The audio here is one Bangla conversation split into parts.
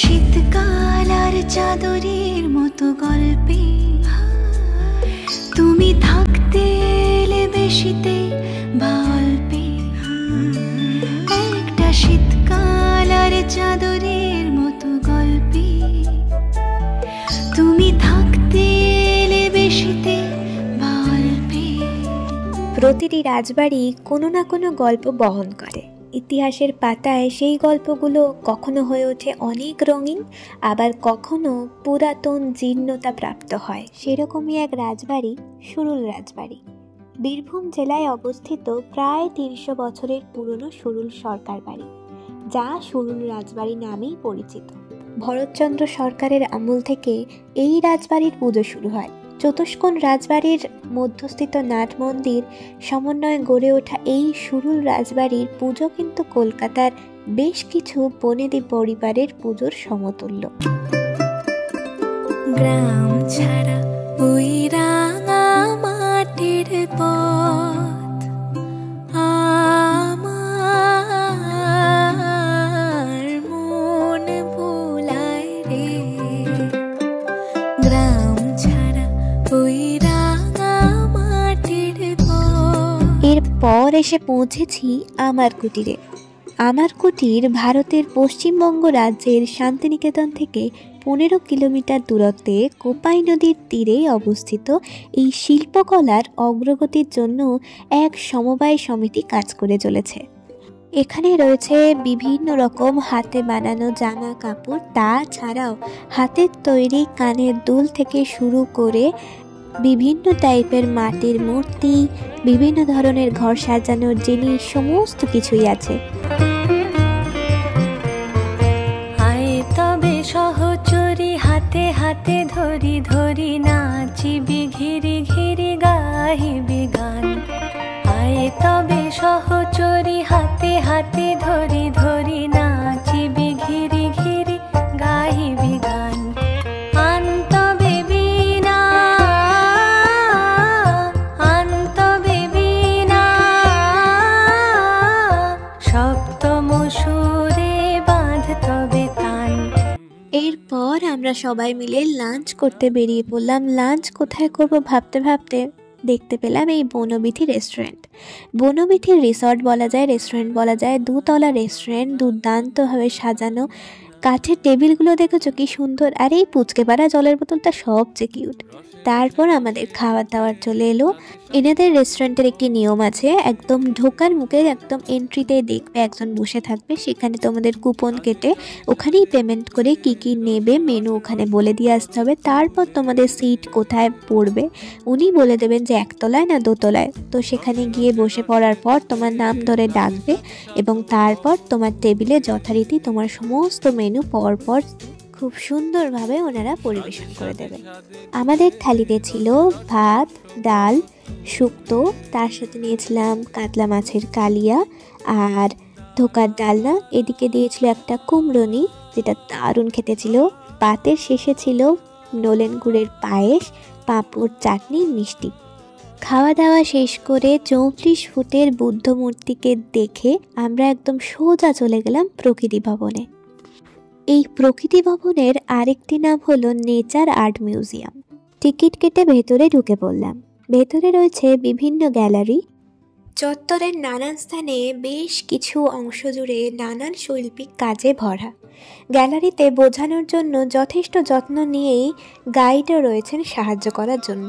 শীতকাল আর চাদরের মতো গল্পে তুমি থাকতে এলে বেশিতে বা অল্পে। একটা শীতকাল আর চাদরের মতো গল্পে তুমি থাকতে এলে বেশিতে বা অল্পে। প্রতিটি রাজবাড়ি কোনো না কোনো গল্প বহন করে। ইতিহাসের পাতায় সেই গল্পগুলো কখনো হয়ে ওঠে অনেক রঙিন, আবার কখনো পুরাতন জীর্ণতা প্রাপ্ত হয়। সেরকমই এক রাজবাড়ি সুরুল রাজবাড়ি। বীরভূম জেলায় অবস্থিত প্রায় ৩০০ বছরের পুরনো সুরুল সরকার বাড়ি, যা সুরুল রাজবাড়ি নামেই পরিচিত। ভরতচন্দ্র সরকারের আমল থেকে এই রাজবাড়ির পুজো শুরু হয়। চতুষ্কোণ রাজবাড়ির মধ্যস্থিত নাট মন্দির সমন্বয়ে গড়ে ওঠা এই সুরুল রাজবাড়ির পুজো কিন্তু কলকাতার বেশ কিছু বনেদি পরিবারের পুজোর সমতুল্য। গ্রাম ছাড়া ওই রাঙা মাটির পথ আমার মন ভুলায় রে। গ্রাম ছাড়া ওই রাঙা মাটির পথ। এরপর এসে পৌঁছেছি আমার কুটিরে। আমার কুটির ভারতের পশ্চিমবঙ্গ রাজ্যের শান্তিনিকেতন থেকে 15 কিলোমিটার দূরত্বে কোপাই নদীর তীরে অবস্থিত এই শিল্পকলার অগ্রগতির জন্য এক সমবায় সমিতি কাজ করে চলেছে। এখানে রয়েছে বিভিন্ন রকম হাতে বানানো জামা কাপড়, তাছাড়াও হাতের তৈরি কানের দুল থেকে শুরু করে বিভিন্ন টাইপের মাটির মূর্তি, বিভিন্ন ধরনের ঘর সাজানোর জিনিস, সমস্ত কিছুই আছে। তবে সহচরি হাতে হাতে ধরি ধরি নাচিবি ঘিরি ঘিরি গাহিবি গান। আয় তবে সহচরি হাতে হাতে ধরি ধরি নাচিবি ঘিরি ঘিরি গাহিবি গান। আনতবে বিনা আনতবে বিনা সপ্তম সুরে বাঁধ তবে তান। এরপর আমরা সবাই মিলে লাঞ্চ করতে বেরিয়ে পড়লাম। লাঞ্চ কোথায় করব ভাবতে ভাবতে দেখতে পেলাম এই বনবিথি রেস্টুরেন্ট। বনবিথির রিসর্ট বলা যায়, রেস্টুরেন্ট বলা যায়। 2 তলা রেস্টুরেন্ট, দুর্দান্তভাবে সাজানো। কাঠের টেবিলগুলো দেখেছো কি সুন্দর, আর এই পুচকে পাড়া জলের বোতলটা সবচেয়ে কিউট। তারপর আমাদের খাবার দাবার চলে এলো। এনাদের রেস্টুরেন্টের একটি নিয়ম আছে, একদম ঢোকার মুখে একদম এন্ট্রিতে দেখবে একজন বসে থাকবে, সেখানে তোমাদের কুপন কেটে ওখানেই পেমেন্ট করে কি কি নেবে মেনু ওখানে বলে দিয়ে আসতে হবে। তারপর তোমাদের সিট কোথায় পড়বে উনি বলে দেবেন যে 1 তলায় না 2 তলায়। তো সেখানে গিয়ে বসে পড়ার পর তোমার নাম ধরে ডাকবে এবং তারপর তোমার টেবিলে যথারীতি তোমার সমস্ত মেনু পরপর খুব সুন্দরভাবে ওনারা পরিবেশন করে দেবে। আমাদের থালিতে ছিল ভাত, ডাল, শুক্তো, তার সাথে নিয়েছিলাম কাতলা মাছের কালিয়া আর ধোকার ডালনা। এদিকে দিয়েছিল একটা কুমড়োনি, যেটা দারুণ খেতে ছিল। পাতের শেষে ছিল নলেন গুড়ের পায়েস, পাঁপড়, চাটনি, মিষ্টি। খাওয়া দাওয়া শেষ করে 34 ফুটের বুদ্ধ মূর্তিকে দেখে আমরা একদম সোজা চলে গেলাম প্রকৃতি ভবনে। এই প্রকৃতি ভবনের আরেকটি নাম হলো নেচার আর্ট মিউজিয়াম। টিকিট কেটে ভেতরে ঢুকে পড়লাম। ভেতরে রয়েছে বিভিন্ন গ্যালারি। চত্বরের নানান স্থানে বেশ কিছু অংশ জুড়ে নানান শৈল্পিক কাজে ভরা। গ্যালারিতে বোঝানোর জন্য যথেষ্ট যত্ন নিয়েই গাইডও রয়েছেন সাহায্য করার জন্য।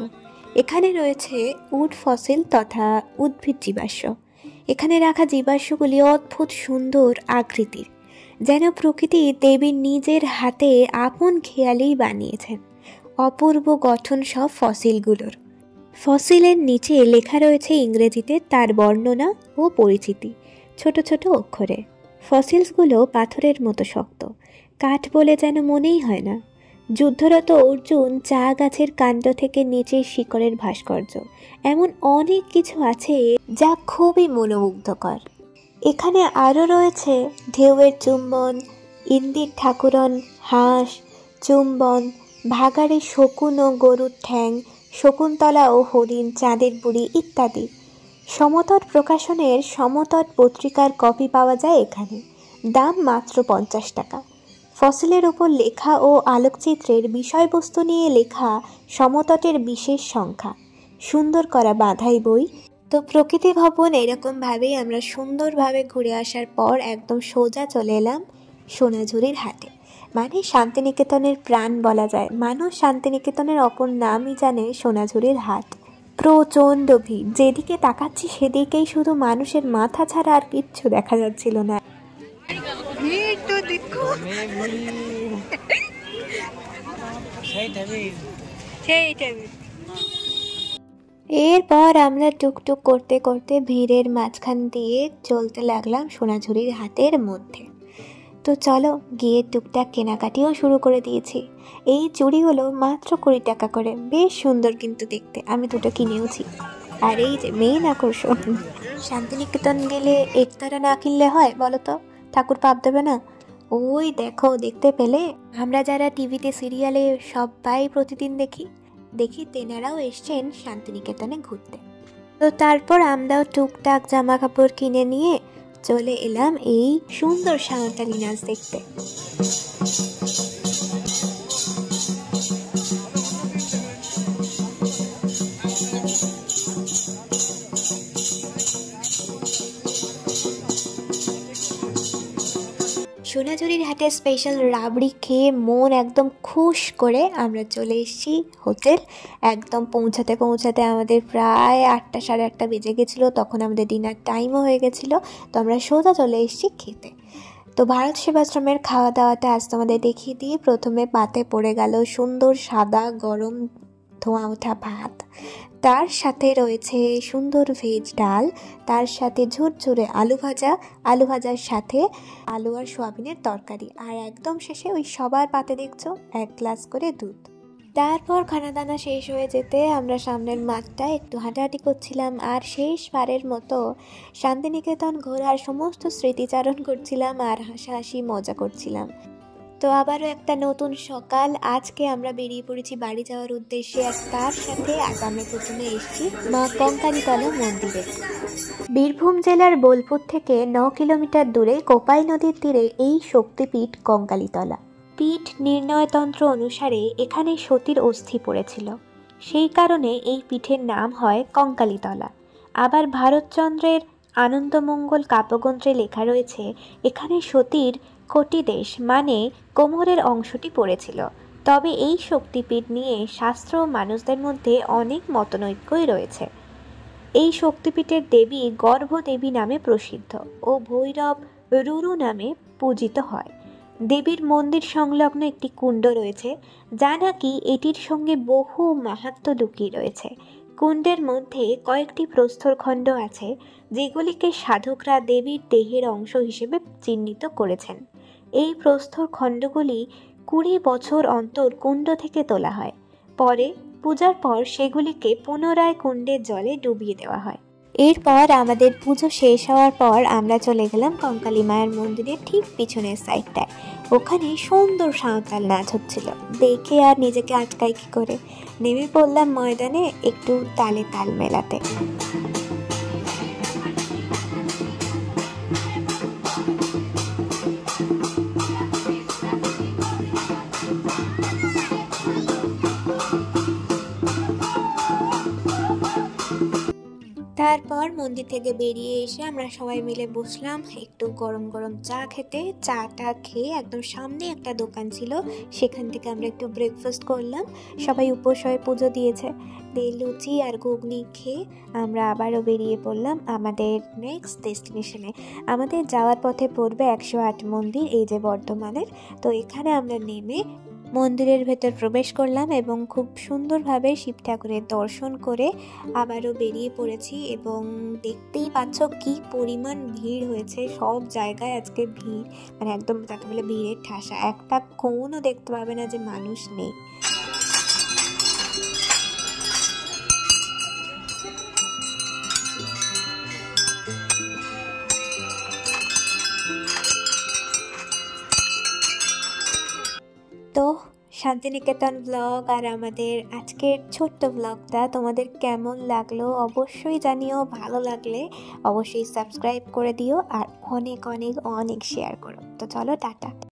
এখানে রয়েছে উড ফসিল তথা উদ্ভিদ জীবাশ্ম। এখানে রাখা জীবাশ্মগুলি অদ্ভুত সুন্দর আকৃতির, যেন প্রকৃতি দেবীর নিজের হাতে আপন খেয়ালেই বানিয়েছেন। অপূর্ব গঠন সব ফসিলগুলোর। ফসিলের নিচে লেখা রয়েছে ইংরেজিতে তার বর্ণনা ও পরিচিতি ছোট ছোট অক্ষরে। ফসিলসগুলো পাথরের মতো শক্ত, কাঠ বলে যেন মনেই হয় না। যুদ্ধরত অর্জুন, চা গাছের কাণ্ড থেকে নিচের শিকড়ের ভাস্কর্য, এমন অনেক কিছু আছে যা খুবই মনোমুগ্ধকর। এখানে আরও রয়েছে ঢেউয়ের চুম্বন, ইন্দির ঠাকুরন, হাঁস, চুম্বন, ভাগাড়ে শকুন ও গরুর ঠ্যাং, শকুন্তলা ও হরিণ, চাঁদের বুড়ি ইত্যাদি। সমতট প্রকাশনের সমতট পত্রিকার কপি পাওয়া যায় এখানে। দাম মাত্র 50 টাকা। ফসিলের উপর লেখা ও আলোকচিত্রের বিষয়বস্তু নিয়ে লেখা সমতটের বিশেষ সংখ্যা, সুন্দর করা বাঁধাই বই। তো প্রকৃতি ভবন এরকমভাবেই আমরা সুন্দরভাবে ঘুরে আসার পর একদম সোজা চলে এলাম সোনাঝুরির হাটে, মানে শান্তিনিকেতনের প্রাণ বলা যায়। মানুষ শান্তিনিকেতনের অপর নামই জানে সোনাঝুরির হাট। প্রচণ্ড ভিড়, যেদিকে তাকাচ্ছি সেদিকেই শুধু মানুষের মাথা ছাড়া আর কিচ্ছু দেখা যাচ্ছিল না। এরপর আমরা টুকটুক করতে করতে ভিড়ের মাঝখান দিয়ে চলতে লাগলাম সোনাঝুরির হাটের মধ্যে। তো চলো গিয়ে টুকটাক কেনাকাটিও শুরু করে দিয়েছি। এই চুড়িগুলো মাত্র 20 টাকা করে, বেশ সুন্দর কিন্তু দেখতে, আমি দুটো কিনেওছি। আর এই যে মেইন আকর্ষণ, শান্তিনিকেতন গেলে একতারা না কিনলে হয় বলো তো, ঠাকুর পাপ দেবে না? ওই দেখো, দেখতে পেলে? আমরা যারা টিভিতে সিরিয়ালে সবাই প্রতিদিন দেখি তেনারাও এসছেন শান্তিনিকেতনে ঘুরতে। তো তারপর আমরাও টুকটাক জামা কাপড় কিনে নিয়ে চলে এলাম এই সুন্দর সাঁওতালি নাচ দেখতে। সোনাঝুরির হাটে স্পেশাল রাবড়ি খেয়ে মন একদম খুশ করে আমরা চলে এসেছি হোটেল। একদম পৌঁছাতে আমাদের প্রায় 8টা সাড়ে 8টা বেজে গেছিলো। তখন আমাদের ডিনার টাইমও হয়ে গেছিলো। তো আমরা সোজা চলে এসেছি খেতে। তো ভারত সেবাশ্রমের খাওয়া দাওয়াটা আজ তোমাদের দেখিয়ে দিই। প্রথমে পাতে পড়ে গেল সুন্দর সাদা গরম ধোঁয়া ওঠা ভাত, তার সাথে রয়েছে সুন্দর ভেজ ডাল, তার সাথে ঝুরঝুরে আলু ভাজার সাথে আলু আর সোয়াবিনের তরকারি, আর একদম শেষে ওই সবার পাতে দেখছো 1 গ্লাস করে দুধ। তারপর খানাদানা শেষ হয়ে যেতে আমরা সামনের মাঠটায় একটু হাঁটাহাঁটি করছিলাম, আর শেষবারের মতো শান্তিনিকেতন ঘোরার সমস্ত স্মৃতিচারণ করছিলাম আর হাসাহাসি মজা করছিলাম। তো আবারও একটা নতুন সকাল। আজকে আমরা বেরিয়ে পড়েছি বাড়ি যাওয়ার উদ্দেশ্যে, আর তার সাথে আজ আমরা প্রথমে এসেছি মা কঙ্কালীতলা মন্দিরে। বীরভূম জেলার বোলপুর থেকে 9 কিলোমিটার দূরে কোপাই নদীর তীরে এই শক্তিপীঠ কঙ্কালীতলা। পীঠ নির্ণয়তন্ত্র অনুসারে এখানে সতীর অস্থি পড়েছিল, সেই কারণে এই পীঠের নাম হয় কঙ্কালীতলা। আবার ভারতচন্দ্রের আনন্দমঙ্গল কাব্যগ্রন্থে লেখা রয়েছে এখানে সতীর কটিদেশ মানে কোমরের অংশটি পড়েছিল। তবে এই শক্তিপীঠ নিয়ে শাস্ত্র ও মানুষদের মধ্যে অনেক মতনৈক্যই রয়েছে। এই শক্তিপীঠের দেবী গর্ভদেবী নামে প্রসিদ্ধ ও ভৈরব রুরু নামে পূজিত হয়। দেবীর মন্দির সংলগ্ন একটি কুণ্ড রয়েছে, যা নাকি এটির সঙ্গে বহু মাহাত্ম্য লুকিয়ে রয়েছে। কুণ্ডের মধ্যে কয়েকটি প্রস্তরখণ্ড আছে, যেগুলিকে সাধকরা দেবীর দেহের অংশ হিসেবে চিহ্নিত করেছেন। এই প্রস্তরখণ্ডগুলি 20 বছর অন্তর কুণ্ড থেকে তোলা হয়। পরে পূজার পর সেগুলিকে পুনরায় কুণ্ডের জলে ডুবিয়ে দেওয়া হয়। এরপর আমাদের পুজো শেষ হওয়ার পর আমরা চলে গেলাম কঙ্কালী মায়ের মন্দিরের ঠিক পিছনের সাইডটায়। ওখানে সুন্দর সাঁওতাল নাচ হচ্ছিল, দেখে আর নিজেকে আটকাই কি করে, নেমে পড়লাম ময়দানে একটু তালে তাল মেলাতে। তারপর মন্দির থেকে বেরিয়ে এসে আমরা সবাই মিলে বসলাম একটু গরম গরম চা খেতে। চাটা খেয়ে একদম সামনে একটা দোকান ছিল, সেখান থেকে আমরা একটু ব্রেকফাস্ট করলাম। সবাই উপোস হয়ে পুজো দিয়েছে। দিয়ে লুচি আর ঘুগনি খেয়ে আমরা আবারও বেরিয়ে পড়লাম আমাদের নেক্সট ডেস্টিনেশনে। আমাদের যাওয়ার পথে পড়বে 108 মন্দির, এই যে বর্ধমানের। তো এখানে আমরা নেমে মন্দিরের ভেতর প্রবেশ করলাম এবং খুব সুন্দরভাবে শিব ঠাকুরের দর্শন করে আবারও বেরিয়ে পড়েছি। এবং দেখতেই পাচ্ছ কি পরিমাণ ভিড় হয়েছে, সব জায়গায় আজকে ভিড়, মানে একদম যাকে বলে ভিড়ের ঠাসা, একটা কোণও দেখতে পাবে না যে মানুষ নেই। তো শান্তিনিকেতন ব্লগ আর আমাদের আজকের ছোট্ট ব্লগটা তোমাদের কেমন লাগলো অবশ্যই জানিও। ভালো লাগলে অবশ্যই সাবস্ক্রাইব করে দিও আর অনেক অনেক অনেক শেয়ার করো। তো চলো টাটা।